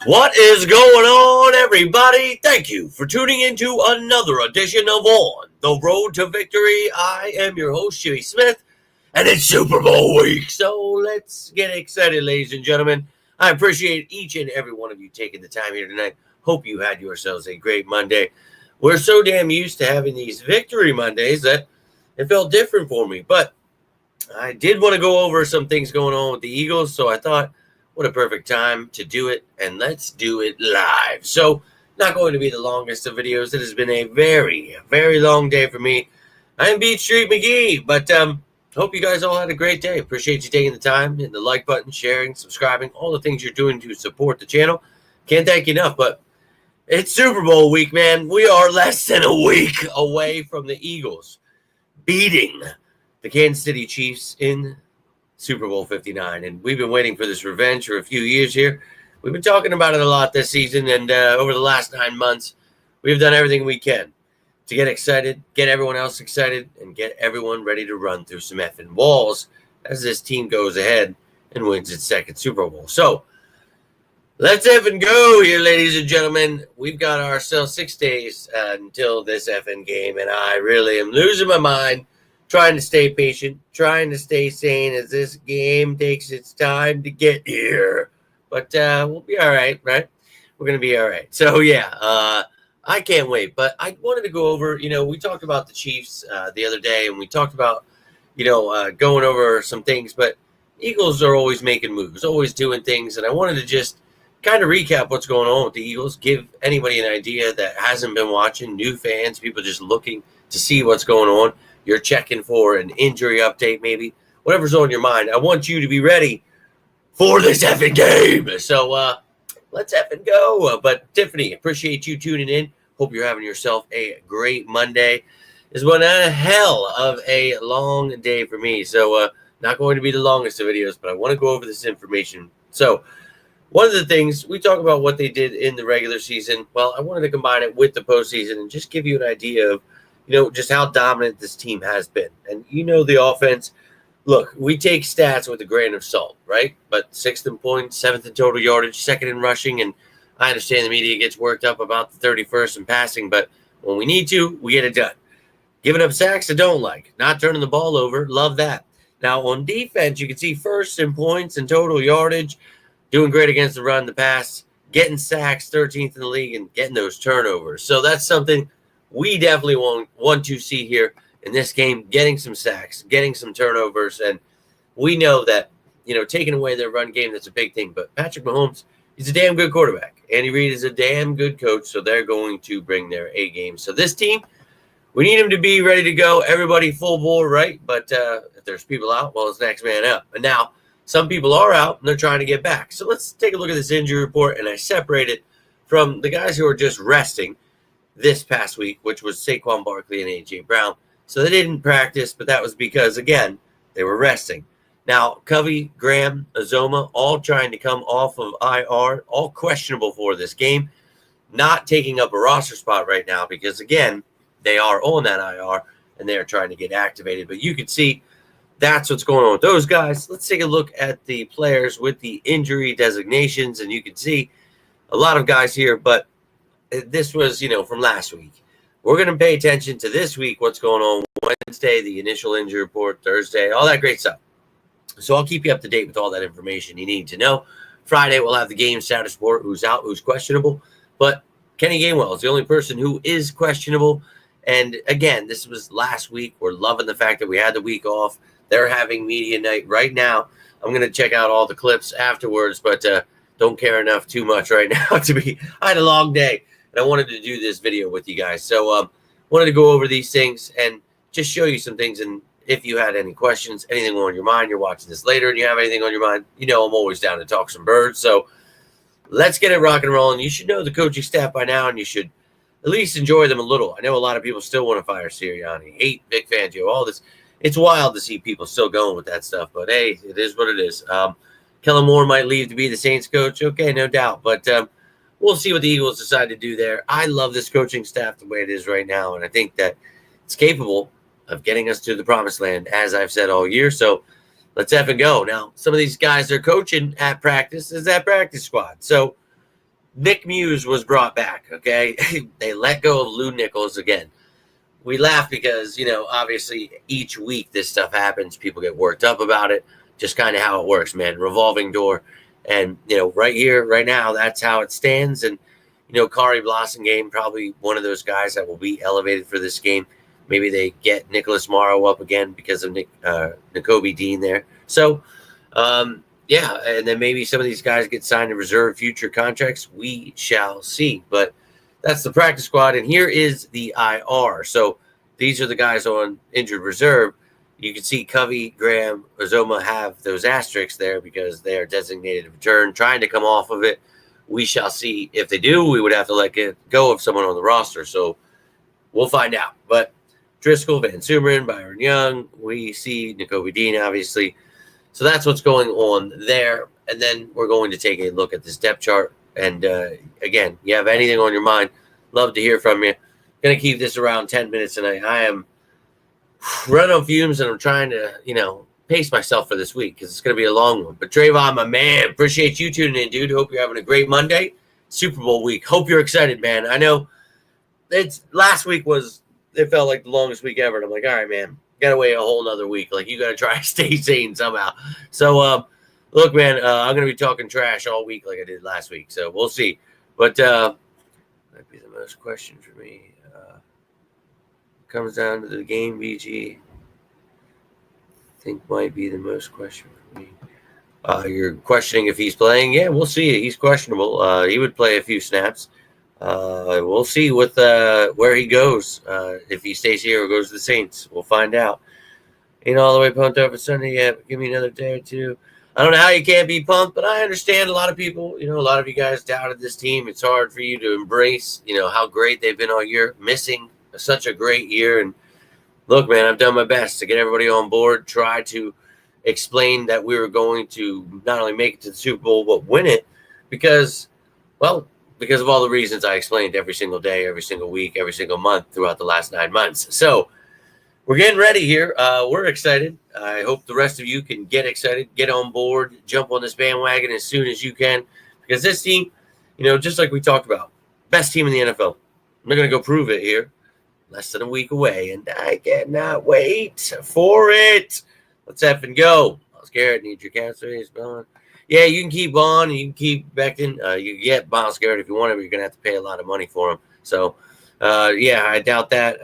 What is going on, everybody? Thank you for tuning into another edition of On the Road to Victory. I am your host, Jimmy Smith, and it's Super Bowl week. So let's get excited, ladies and gentlemen. I appreciate each and every one of you taking the time here tonight. Hope you had yourselves a great Monday. We're so damn used to having these Victory Mondays that it felt different for me. But I did want to go over some things going on with the Eagles, so I thought, what a perfect time to do it, and let's do it live. So, not going to be the longest of videos. It has been a very, very long day for me. I am Beat Street McGee, but hope you guys all had a great day. Appreciate you taking the time, hitting the like button, sharing, subscribing, all the things you're doing to support the channel. Can't thank you enough, but it's Super Bowl week, man. We are less than a week away from the Eagles beating the Kansas City Chiefs in Super Bowl 59, and we've been waiting for this revenge for a few years here. We've been talking about it a lot this season, and over the last 9 months, we've done everything we can to get excited, get everyone else excited, and get everyone ready to run through some effing walls as this team goes ahead and wins its second Super Bowl. So, let's effing go here, ladies and gentlemen. We've got ourselves 6 days until this effing game, and I really am losing my mind. Trying to stay patient, trying to stay sane as this game takes its time to get here. But we'll be all right, right? We're going to be all right. So, yeah, I can't wait. But I wanted to go over, we talked about the Chiefs the other day, and we talked about, going over some things. But Eagles are always making moves, always doing things. And I wanted to just kind of recap what's going on with the Eagles, give anybody an idea that hasn't been watching, new fans, people just looking to see what's going on. You're checking for an injury update, maybe. Whatever's on your mind. I want you to be ready for this effing game. So let's effing go. But Tiffany, appreciate you tuning in. Hope you're having yourself a great Monday. It's been a hell of a long day for me. So not going to be the longest of videos, but I want to go over this information. So one of the things, we talk about what they did in the regular season. Well, I wanted to combine it with the postseason and just give you an idea of just how dominant this team has been. And the offense, look, we take stats with a grain of salt, right? But 6th in points, 7th in total yardage, 2nd in rushing, and I understand the media gets worked up about the 31st in passing, but when we need to, we get it done. Giving up sacks, I don't like. Not turning the ball over, love that. Now, on defense, you can see 1st in points and total yardage, doing great against the run, the pass, getting sacks, 13th in the league, and getting those turnovers. So that's something we definitely want to see here in this game, getting some sacks, getting some turnovers. And we know that, taking away their run game, that's a big thing. But Patrick Mahomes, he's a damn good quarterback. Andy Reid is a damn good coach, so they're going to bring their A game. So this team, we need them to be ready to go. Everybody full bore, right? But if there's people out, well, it's next man up. And now some people are out, and they're trying to get back. So let's take a look at this injury report, and I separate it from the guys who are just resting this past week, which was Saquon Barkley and A.J. Brown. So they didn't practice, but that was because, again, they were resting. Now, Covey, Graham, Azoma, all trying to come off of IR, all questionable for this game, not taking up a roster spot right now because, again, they are on that IR and they're trying to get activated. But you can see that's what's going on with those guys. Let's take a look at the players with the injury designations, and you can see a lot of guys here, but this was, from last week. We're going to pay attention to this week, what's going on Wednesday, the initial injury report, Thursday, all that great stuff. So I'll keep you up to date with all that information you need to know. Friday, we'll have the game status report, who's out, who's questionable. But Kenny Gainwell is the only person who is questionable. And again, this was last week. We're loving the fact that we had the week off. They're having media night right now. I'm going to check out all the clips afterwards, but don't care enough too much right now I had a long day. And I wanted to do this video with you guys. So wanted to go over these things and just show you some things. And if you had any questions, anything on your mind, you're watching this later and you have anything on your mind, I'm always down to talk some birds. So let's get it rock and roll. And you should know the coaching staff by now, and you should at least enjoy them a little. I know a lot of people still want to fire Sirianni, hate Vic Fangio, all this. It's wild to see people still going with that stuff. But, hey, it is what it is. Kellen Moore might leave to be the Saints coach. Okay, no doubt. But we'll see what the Eagles decide to do there. I love this coaching staff the way it is right now, and I think that it's capable of getting us to the promised land, as I've said all year. So let's effing go. Now, some of these guys they're coaching at practice is that practice squad. So Nick Muse was brought back, okay? They let go of Lou Nichols again. We laugh because, obviously each week this stuff happens. People get worked up about it. Just kind of how it works, man. Revolving door. And, right here, right now, that's how it stands. And, Kari Blossomgame, probably one of those guys that will be elevated for this game. Maybe they get Nicholas Morrow up again because of Nakobe Dean there. So, yeah, and then maybe some of these guys get signed to reserve future contracts. We shall see. But that's the practice squad, and here is the IR. So these are the guys on injured reserve. You can see Covey, Graham, Ozoma have those asterisks there because they are designated to return, trying to come off of it. We shall see. If they do, we would have to let go of someone on the roster. So we'll find out. But Driscoll, Van Sumeren, Byron Young, we see Nakobe Dean, obviously. So that's what's going on there. And then we're going to take a look at this depth chart. And again, you have anything on your mind, love to hear from you. Going to keep this around 10 minutes tonight. I am running on fumes, and I'm trying to, pace myself for this week because it's going to be a long one. But Trayvon, my man, appreciate you tuning in, dude. Hope you're having a great Monday. Super Bowl week. Hope you're excited, man. I know last week it felt like the longest week ever. And I'm like, all right, man, got to wait a whole nother week. Like, you got to try to stay sane somehow. So, look, man, I'm going to be talking trash all week like I did last week. So we'll see. But might be the most question for me. Comes down to the game, BG. I think might be the most question for me. You're questioning if he's playing. Yeah, we'll see. He's questionable. He would play a few snaps. We'll see with where he goes. If he stays here or goes to the Saints, we'll find out. Ain't all the way pumped up for Sunday yet. But give me another day or two. I don't know how you can't be pumped, but I understand a lot of people. A lot of you guys doubted this team. It's hard for you to embrace, how great they've been all year, missing such a great year. And look, man, I've done my best to get everybody on board, try to explain that we were going to not only make it to the Super Bowl, but win it because of all the reasons I explained every single day, every single week, every single month throughout the last 9 months. So we're getting ready here. We're excited. I hope the rest of you can get excited, get on board, jump on this bandwagon as soon as you can, because this team, just like we talked about, best team in the NFL. They're going to go prove it here. Less than a week away, and I cannot wait for it. Let's effing go. Miles Garrett, need your cap space, Bond. Yeah, you can keep on. You can keep Becton. You can get Miles Garrett if you want him. You're going to have to pay a lot of money for him. So, yeah, I doubt that.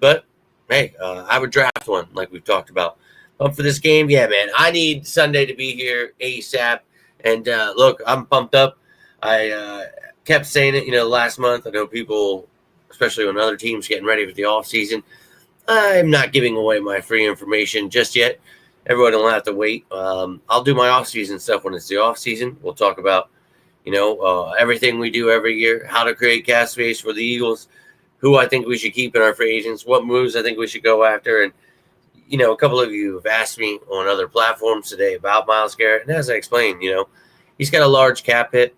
But, hey, I would draft one like we've talked about. For this game, yeah, man, I need Sunday to be here ASAP. And, look, I'm pumped up. I kept saying it, last month. I know people, especially when other teams getting ready for the offseason, I'm not giving away my free information just yet. Everyone will have to wait. I'll do my offseason stuff when it's the offseason. We'll talk about, everything we do every year, how to create cap space for the Eagles, who I think we should keep in our free agents, what moves I think we should go after. And, a couple of you have asked me on other platforms today about Myles Garrett. And as I explained, he's got a large cap hit.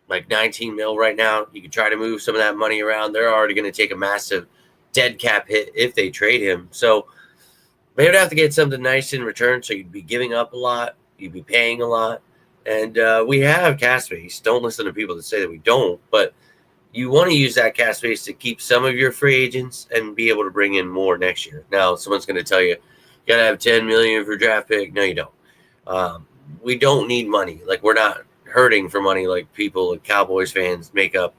Like 19 mil right now. You can try to move some of that money around. They're already going to take a massive dead cap hit if they trade him. So they would have to get something nice in return. So you'd be giving up a lot. You'd be paying a lot. And we have cap space. Don't listen to people that say that we don't. But you want to use that cap space to keep some of your free agents and be able to bring in more next year. Now, someone's going to tell you, you got to have $10 million for draft pick. No, you don't. We don't need money. Like, we're not hurting for money like people, like Cowboys fans, make up.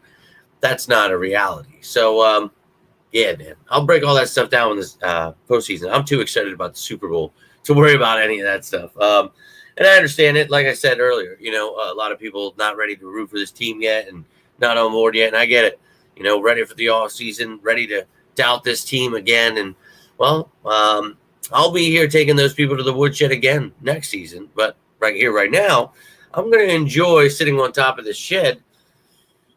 That's not a reality. So, yeah, man, I'll break all that stuff down in this postseason. I'm too excited about the Super Bowl to worry about any of that stuff. And I understand it. Like I said earlier, a lot of people not ready to root for this team yet and not on board yet. And I get it, ready for the off season, ready to doubt this team again. And, well, I'll be here taking those people to the woodshed again next season. But right here, right now, I'm going to enjoy sitting on top of this shed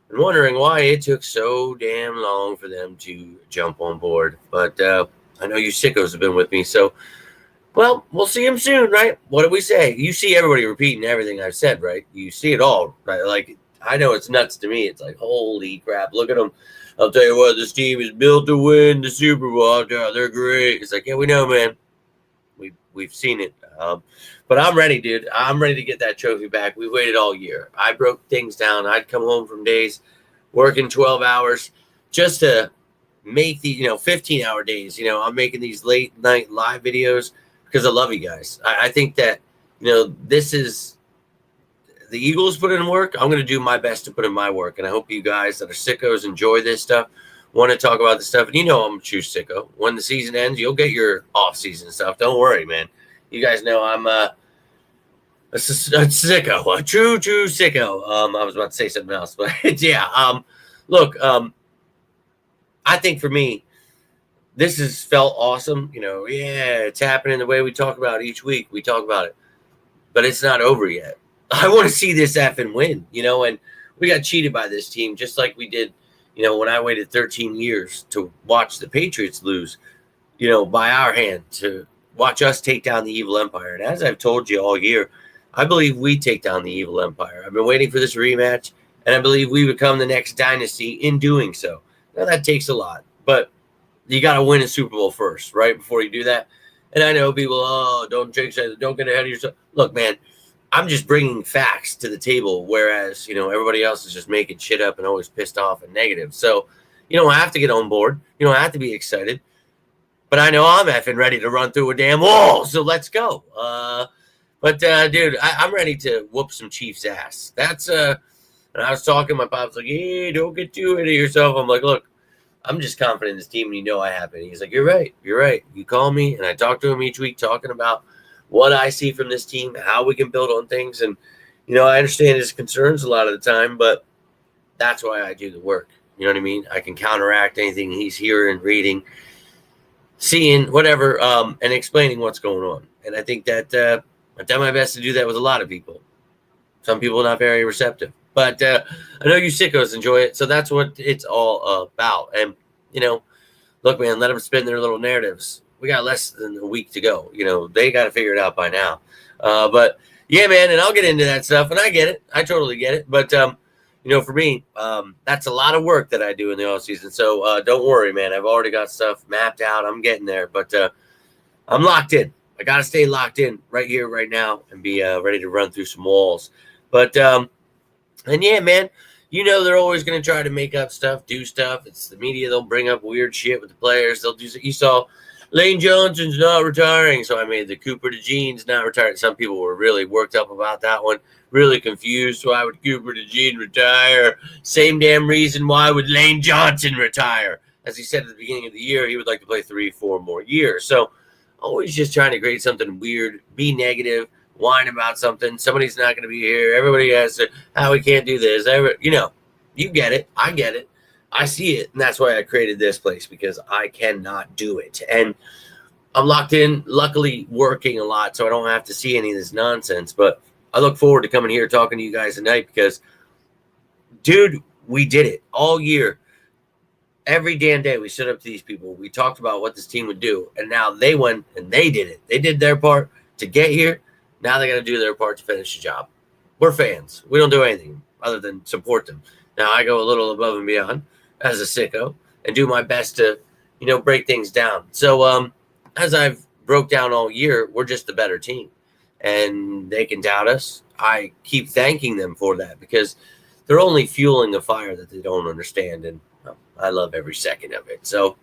and wondering why it took so damn long for them to jump on board. But I know you sickos have been with me. So, well, we'll see them soon, right? What did we say? You see everybody repeating everything I've said, right? You see it all, right? Like, I know it's nuts to me. It's like, holy crap, look at them. I'll tell you what, this team is built to win the Super Bowl. They're great. It's like, yeah, we know, man. We've seen it. But I'm ready, dude. I'm ready to get that trophy back. We waited all year. I broke things down. I'd come home from days working 12 hours just to make the 15-hour days. I'm making these late night live videos because I love you guys. I think that this is the Eagles put in work. I'm going to do my best to put in my work, and I hope you guys that are sickos enjoy this stuff, want to talk about this stuff. And I'm a true sicko. When the season ends, you'll get your off-season stuff. Don't worry, man. You guys know I'm a sicko, a true sicko. I was about to say something else, but yeah. Look, I think for me, this has felt awesome. It's happening the way we talk about it each week. We talk about it, but it's not over yet. I want to see this effing win, and we got cheated by this team just like we did, when I waited 13 years to watch the Patriots lose, by our hand, to watch us take down the evil empire. And as I've told you all year, I believe we take down the evil empire. I've been waiting for this rematch, and I believe we become the next dynasty in doing so. Now, that takes a lot, but you got to win a Super Bowl first, right, before you do that. And I know people, don't get ahead of yourself. Look, man, I'm just bringing facts to the table, whereas, everybody else is just making shit up and always pissed off and negative. So you don't have to get on board. You don't have to be excited. But I know I'm effing ready to run through a damn wall, so let's go. Dude, I'm ready to whoop some Chiefs' ass. That's and I was talking, my pop's like, hey, don't get too ahead of yourself. I'm like, look, I'm just confident in this team, and I have it. He's like, you're right. You call me, and I talk to him each week talking about what I see from this team, how we can build on things. And, I understand his concerns a lot of the time, but that's why I do the work. You know what I mean? I can counteract anything he's hearing, reading, seeing, whatever, and explaining what's going on. And I think that I've done my best to do that with a lot of people. Some people are not very receptive. But I know you sickos enjoy it, so that's what it's all about. And, look, man, let them spin their little narratives. We got less than a week to go. They got to figure it out by now. But, yeah, man, and I'll get into that stuff, and I get it. I totally get it. But, for me, that's a lot of work that I do in the offseason. So don't worry, man. I've already got stuff mapped out. I'm getting there. But I'm locked in. I got to stay locked in right here, right now, and be ready to run through some walls. But, and yeah, man, they're always going to try to make up stuff, do stuff. It's the media. They'll bring up weird shit with the players. They'll do. You saw Lane Johnson's not retiring, so I made the Cooper DeJean's not retired. Some people were really worked up about that one, really confused. Why would Cooper DeJean retire? Same damn reason why would Lane Johnson retire? As he said at the beginning of the year, he would like to play 3-4 more years. So always just trying to create something weird, be negative, whine about something. Somebody's not going to be here. Everybody has to, we can't do this. You get it. I get it. I see it. And that's why I created this place, because I cannot do it. And I'm locked in, luckily working a lot, so I don't have to see any of this nonsense. But I look forward to coming here talking to you guys tonight because, dude, we did it all year. Every damn day we stood up to these people. We talked about what this team would do. And now they went and they did it. They did their part to get here. Now they got to do their part to finish the job. We're fans. We don't do anything other than support them. Now I go a little above and beyond as a sicko and do my best to, break things down. So as I've broke down all year, we're just a better team. And they can doubt us. I keep thanking them for that because they're only fueling a fire that they don't understand. And I love every second of it. So,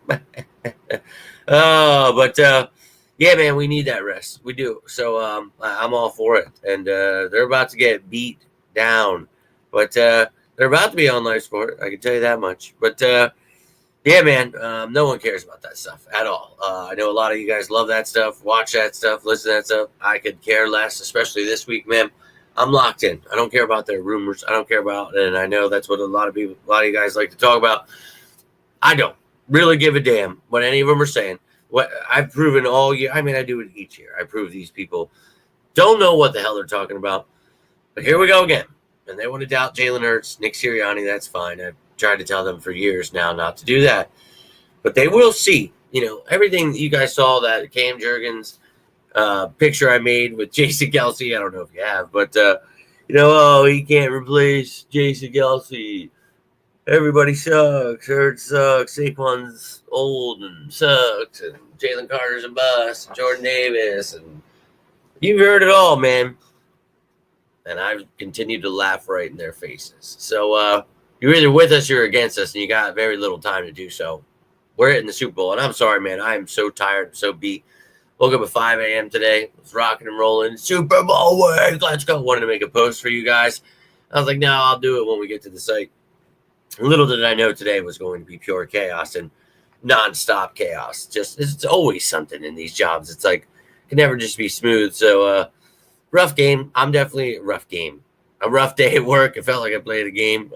yeah, man, we need that rest. We do. So I'm all for it. And they're about to get beat down. But they're about to be on life support. I can tell you that much. But, yeah, man, no one cares about that stuff at all. I know a lot of you guys love that stuff, watch that stuff, listen to that stuff. I could care less, especially this week, man. I'm locked in. I don't care about their rumors. I don't care about, and I know that's what a lot of you guys like to talk about. I don't really give a damn what any of them are saying. What I've proven all year. I mean, I do it each year. I prove these people don't know what the hell they're talking about. But here we go again. And they want to doubt Jalen Hurts, Nick Sirianni. That's fine. I've tried to tell them for years now not to do that. But they will see. Everything you guys saw, that Cam Jurgens picture I made with Jason Kelce. I don't know if you have, but he can't replace Jason Kelce. Everybody sucks. Hurts sucks. Saquon's old and sucks. And Jalen Carter's a bust. And Jordan Davis. And You've heard it all, man. And I've continued to laugh right in their faces. So you're either with us or you're against us, and you got very little time to do so. We're hitting the Super Bowl, and I'm sorry, man. I am so tired, so beat. Woke up at 5 a.m. today. Was rocking and rolling. Super Bowl week. Let's go. Wanted to make a post for you guys. I was like, no, I'll do it when we get to the site. Little did I know today was going to be pure chaos and nonstop chaos. Just it's always something in these jobs. It's like it can never just be smooth. So rough game. I'm definitely a rough game. A rough day at work. It felt like I played a game.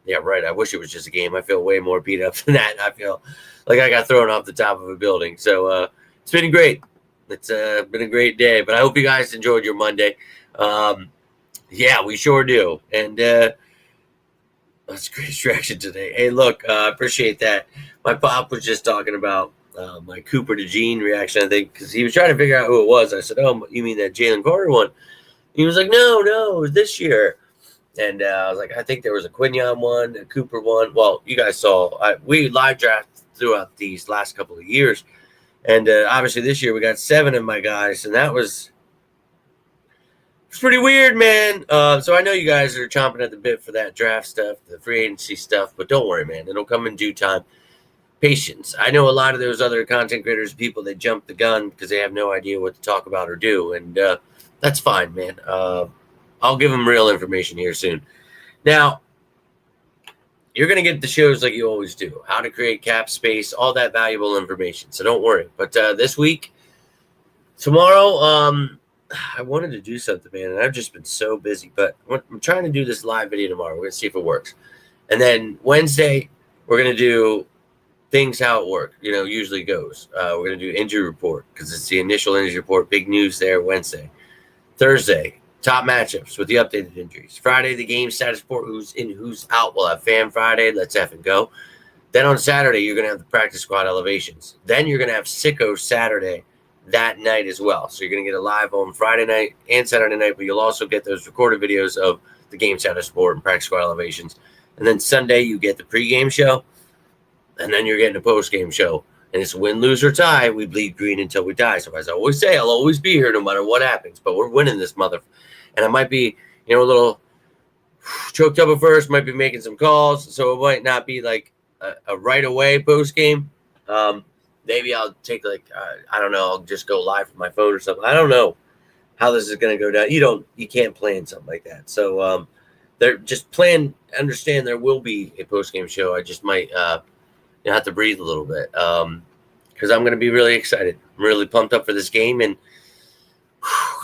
Yeah, right. I wish it was just a game. I feel way more beat up than that. I feel like I got thrown off the top of a building. So it's been great. It's been a great day. But I hope you guys enjoyed your Monday. Yeah, we sure do. And that's a great distraction today. Hey, look, I appreciate that. My pop was just talking about my Cooper to Gene reaction, I think, because he was trying to figure out who it was. I said, oh, you mean that Jalen Carter one? He was like, no, it was this year. And I was like, I think there was a Quinion one, a Cooper one. Well, you guys saw, we live draft throughout these last couple of years. And obviously this year we got 7 of my guys, and that was pretty weird, man. So I know you guys are chomping at the bit for that draft stuff, the free agency stuff, but don't worry, man. It'll come in due time. Patience. I know a lot of those other content creators, people, they jump the gun because they have no idea what to talk about or do, and that's fine, man. I'll give them real information here soon. Now, you're going to get the shows like you always do. How to create cap space, all that valuable information. So don't worry. But this week, tomorrow, I wanted to do something, man, and I've just been so busy. But I'm trying to do this live video tomorrow. We're going to see if it works. And then Wednesday, we're going to do things how it works, usually goes. We're going to do injury report because it's the initial injury report. Big news there Wednesday. Thursday, top matchups with the updated injuries. Friday, the game status report, who's in, who's out. We'll have Fan Friday. Let's effing go. Then on Saturday, you're going to have the practice squad elevations. Then you're going to have Sicko Saturday that night as well. So you're going to get a live on Friday night and Saturday night, but you'll also get those recorded videos of the game status report and practice squad elevations. And then Sunday, you get the pregame show, and then you're getting a postgame show. And it's win, lose, or tie. We bleed green until we die. So as I always say, I'll always be here no matter what happens. But we're winning this mother. And I might be, a little choked up at first. Might be making some calls. So it might not be like a right away post game. Maybe I'll take I don't know. I'll just go live from my phone or something. I don't know how this is going to go down. You can't plan something like that. So they're just understand there will be a post game show. I just might have to breathe a little bit because I'm going to be really excited. I'm really pumped up for this game, and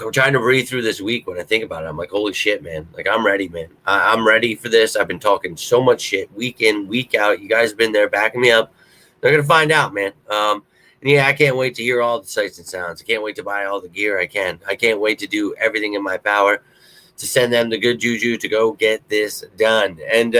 I'm trying to breathe through this week. When I think about it, I'm like, holy shit, man. Like, I'm ready, man. I'm ready for this. I've been talking so much shit week in, week out. You guys have been there backing me up. They're going to find out, man. And yeah, I can't wait to hear all the sights and sounds. I can't wait to buy all the gear I can. I can't wait to do everything in my power to send them the good juju to go get this done. And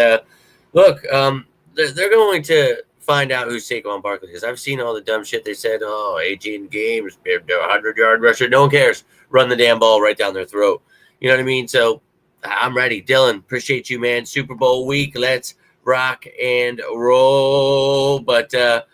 look, they're going to find out who Saquon Barkley is. I've seen all the dumb shit they said. Oh, 18 games, 100-yard rusher. No one cares. Run the damn ball right down their throat. You know what I mean? So I'm ready. Dylan, appreciate you, man. Super Bowl week. Let's rock and roll. But got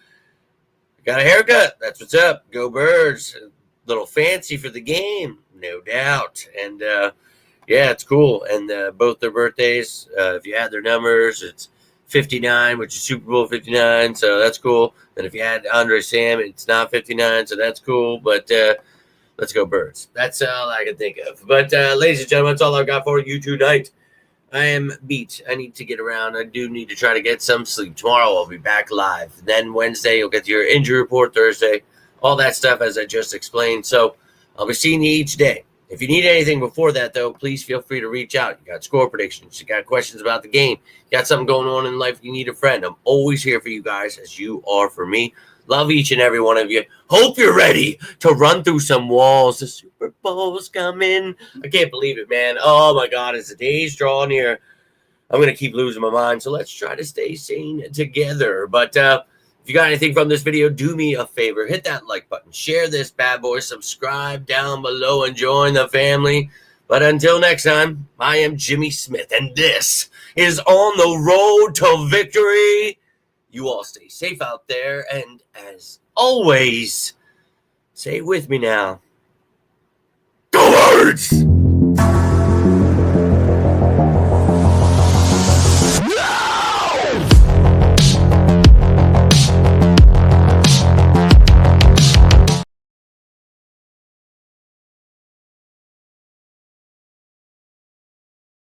a haircut. That's what's up. Go Birds. A little fancy for the game, no doubt. And yeah, it's cool. And both their birthdays, if you add their numbers, it's 59, which is Super Bowl 59, so that's cool. And if you add Andre Sam, it's not 59, so that's cool. But let's go Birds. That's all I can think of. But ladies and gentlemen, that's all I've got for you tonight. I am beat. I need to get around. I do need to try to get some sleep. Tomorrow I'll be back live. Then Wednesday you'll get your injury report. Thursday, all that stuff as I just explained. So I'll be seeing you each day. If you need anything before that, though, please feel free to reach out. You got score predictions. You got questions about the game. You got something going on in life. You need a friend. I'm always here for you guys, as you are for me. Love each and every one of you. Hope you're ready to run through some walls. The Super Bowl's coming. I can't believe it, man. Oh, my God. As the days draw near, I'm going to keep losing my mind. So let's try to stay sane together. But if you got anything from this video, do me a favor. Hit that like button. Share this bad boy. Subscribe down below and join the family. But until next time, I am Jimmy Smith, and this is On the Road to Victory. You all stay safe out there. And as always, say it with me now. Go Go Birds!